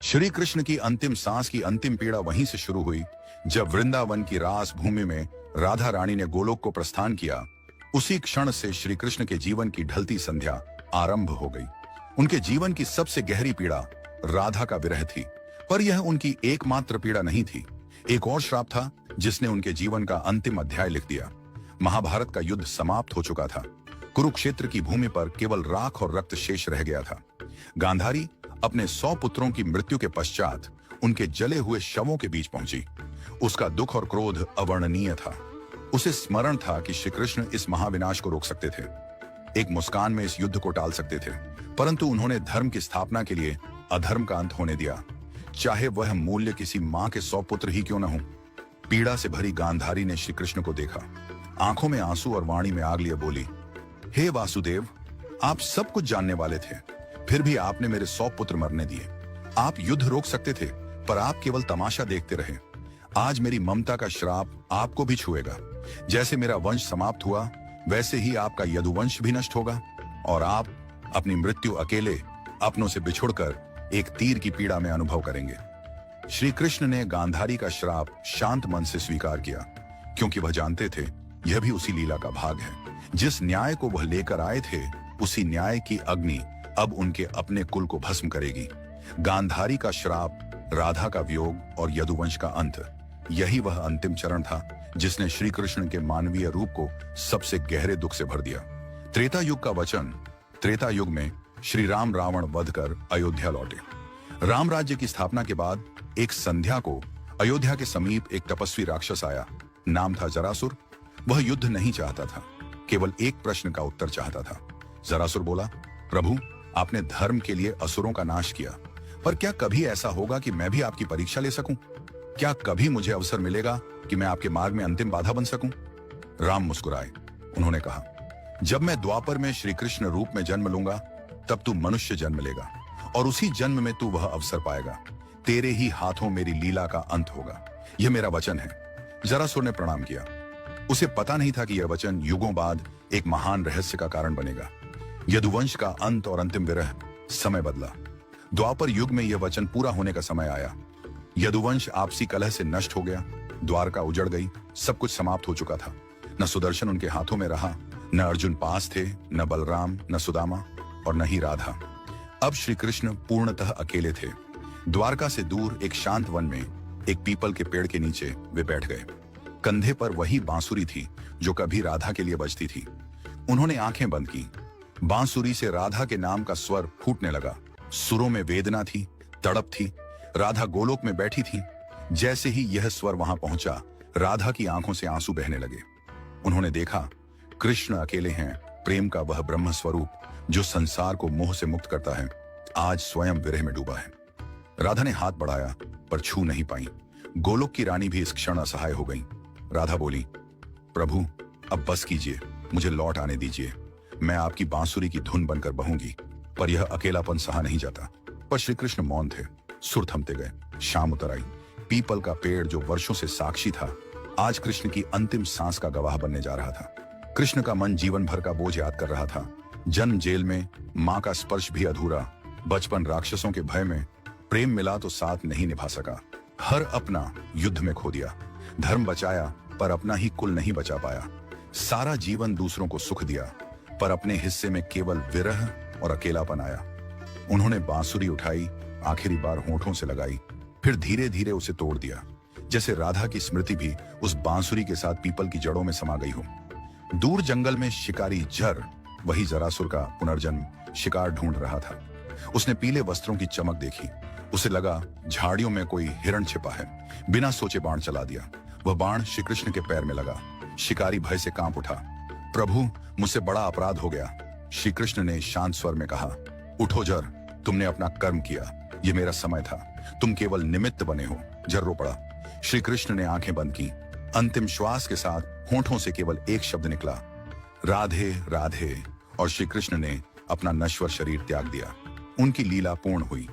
श्री कृष्ण की अंतिम सांस की अंतिम पीड़ा वहीं से शुरू हुई जब वृंदावन की रास भूमि में राधा रानी ने गोलोक को प्रस्थान किया। उसी क्षण से श्री कृष्ण के जीवन की ढलती संध्या आरंभ हो गई। उनके जीवन की सबसे गहरी पीड़ा राधा का विरह थी, पर यह उनकी एकमात्र पीड़ा नहीं थी। एक और श्राप था जिसने उनके जीवन का अंतिम अध्याय लिख दिया। महाभारत का युद्ध समाप्त हो चुका था। कुरुक्षेत्र की भूमि पर केवल राख और रक्त शेष रह गया था। गांधारी अपने 100 पुत्रों की मृत्यु के पश्चात उनके जले हुए शवों के बीच पहुंची। उसका दुख और क्रोध अवर्णनीय था। उसे स्मरण था कि श्री कृष्ण इस महाविनाश को रोक सकते थे, एक मुस्कान में इस युद्ध को टाल सकते थे, परंतु उन्होंने धर्म की स्थापना के लिए अधर्म का अंत होने दिया, चाहे वह मूल्य किसी मां के 100 पुत्र ही क्यों न हो। पीड़ा से भरी गांधारी ने श्री कृष्ण को देखा, आंखों में आंसू और वाणी में आग लिए बोली, हे वासुदेव, आप सब कुछ जानने वाले थे, फिर भी आपने मेरे 100 पुत्र मरने दिए। आप युद्ध रोक सकते थे, पर आप केवल तमाशा देखते रहे। आज मेरी ममता का श्राप आपको भी छुएगा। जैसे मेरा वंश समाप्त हुआ, वैसे ही आपका यदुवंश भी नष्ट होगा और आप अपनी मृत्यु अकेले अपनों से बिछुड़कर एक तीर की पीड़ा में अनुभव करेंगे। श्री कृष्ण ने गांधारी का श्राप शांत मन से स्वीकार किया, क्योंकि वह जानते थे यह भी उसी लीला का भाग है। जिस न्याय को वह लेकर आए थे, उसी न्याय की अग्नि अब उनके अपने कुल को भस्म करेगी। गांधारी का श्राप, राधा का वियोग और यदुवंश का अंत, यही वह अंतिम चरण था जिसने श्री कृष्ण के मानवीय रूप को सबसे गहरे दुख से भर दिया। त्रेता युग का वचन। त्रेता युग में श्री राम रावण वध कर अयोध्या लौटे। राम राज्य की स्थापना के बाद एक संध्या को अयोध्या के समीप एक तपस्वी राक्षस आया। नाम था जरासुर। वह युद्ध नहीं चाहता था, केवल एक प्रश्न का उत्तर चाहता था। जरासुर बोला, प्रभु, आपने धर्म के लिए असुरों का नाश किया, पर क्या कभी ऐसा होगा कि मैं भी आपकी परीक्षा ले सकूं? क्या कभी मुझे अवसर मिलेगा कि मैं आपके मार्ग में अंतिम बाधा बन सकूं? राम मुस्कुराए। उन्होंने कहा, जब मैं द्वापर में श्री कृष्ण रूप में जन्म लूंगा, तब तू मनुष्य जन्म लेगा और उसी जन्म में तू वह अवसर पाएगा। तेरे ही हाथों मेरी लीला का अंत होगा। यह मेरा वचन है। जरासुर ने प्रणाम किया। उसे पता नहीं था कि यह वचन युगों बाद एक महान रहस्य का कारण बनेगा। यदुवंश का अंत और अंतिम विरह। समय बदला। द्वापर युग में यह वचन पूरा होने का समय आया। यदुवंश आपसी कलह से नष्ट हो गया। द्वारका उजड़ गई। सब कुछ समाप्त हो चुका था। न सुदर्शन उनके हाथों में रहा, न अर्जुन पास थे, न बलराम, न सुदामा और न ही राधा। अब श्री कृष्ण पूर्णतः अकेले थे। द्वारका से दूर एक शांत वन में एक पीपल के पेड़ के नीचे वे बैठ गए। कंधे पर वही बांसुरी थी जो कभी राधा के लिए बजती थी। उन्होंने आंखें बंद की। बांसुरी से राधा के नाम का स्वर फूटने लगा। सुरों में वेदना थी, तड़प थी। राधा गोलोक में बैठी थी। जैसे ही यह स्वर वहां पहुंचा, राधा की आंखों से आंसू बहने लगे। उन्होंने देखा, कृष्ण अकेले हैं। प्रेम का वह ब्रह्म स्वरूप जो संसार को मोह से मुक्त करता है, आज स्वयं विरह में डूबा है। राधा ने हाथ बढ़ाया, पर छू नहीं पाई। गोलोक की रानी भी इस क्षण असहाय हो गई। राधा बोली, प्रभु, अब बस कीजिए, मुझे लौट आने दीजिए। मैं आपकी बांसुरी की धुन बनकर बहूंगी। पर यह अकेलापन सहा नहीं जाता। पर श्री कृष्ण मौन थे। सुर थमते गए। शाम उतर आई। पीपल का पेड़ जो वर्षों से साक्षी था, आज कृष्ण की अंतिम सांस का गवाह बनने जा रहा था। कृष्ण का मन जीवन भर का बोझ याद कर रहा था। जन्म जेल में, मां का स्पर्श भी अधूरा। बचपन राक्षसों के भय में, प्रेम मिला तो साथ नहीं निभा सका। हर अपना युद्ध में खो दिया। धर्म बचाया, पर अपना ही कुल नहीं बचा पाया। सारा जीवन दूसरों को सुख दिया, पर अपने हिस्से में केवल विरह और अकेलापन आया। उन्होंने बांसुरी उठाई, आखिरी बार होंठों से लगाई, फिर धीरे धीरे उसे तोड़ दिया, जैसे राधा की स्मृति भी उस बांसुरी के साथ पीपल की जड़ों में समा गई हो। दूर जंगल में शिकारी जर, वही जरासुर का पुनर्जन्म, शिकार ढूंढ रहा था। उसने पीले वस्त्रों की चमक देखी। उसे लगा झाड़ियों में कोई हिरण छिपा है। बिना सोचे बाण चला दिया। वह बाण श्री कृष्ण के पैर में लगा। शिकारी भय से कांप उठा। प्रभु, मुझसे बड़ा अपराध हो गया। श्री कृष्ण ने शांत स्वर में कहा, उठो जर, तुमने अपना कर्म किया। यह मेरा समय था, तुम केवल निमित्त बने हो। जर रो पड़ा। श्री कृष्ण ने आंखें बंद की। अंतिम श्वास के साथ होंठों से केवल एक शब्द निकला, राधे राधे, और श्री कृष्ण ने अपना नश्वर शरीर त्याग दिया। उनकी लीला पूर्ण हुई।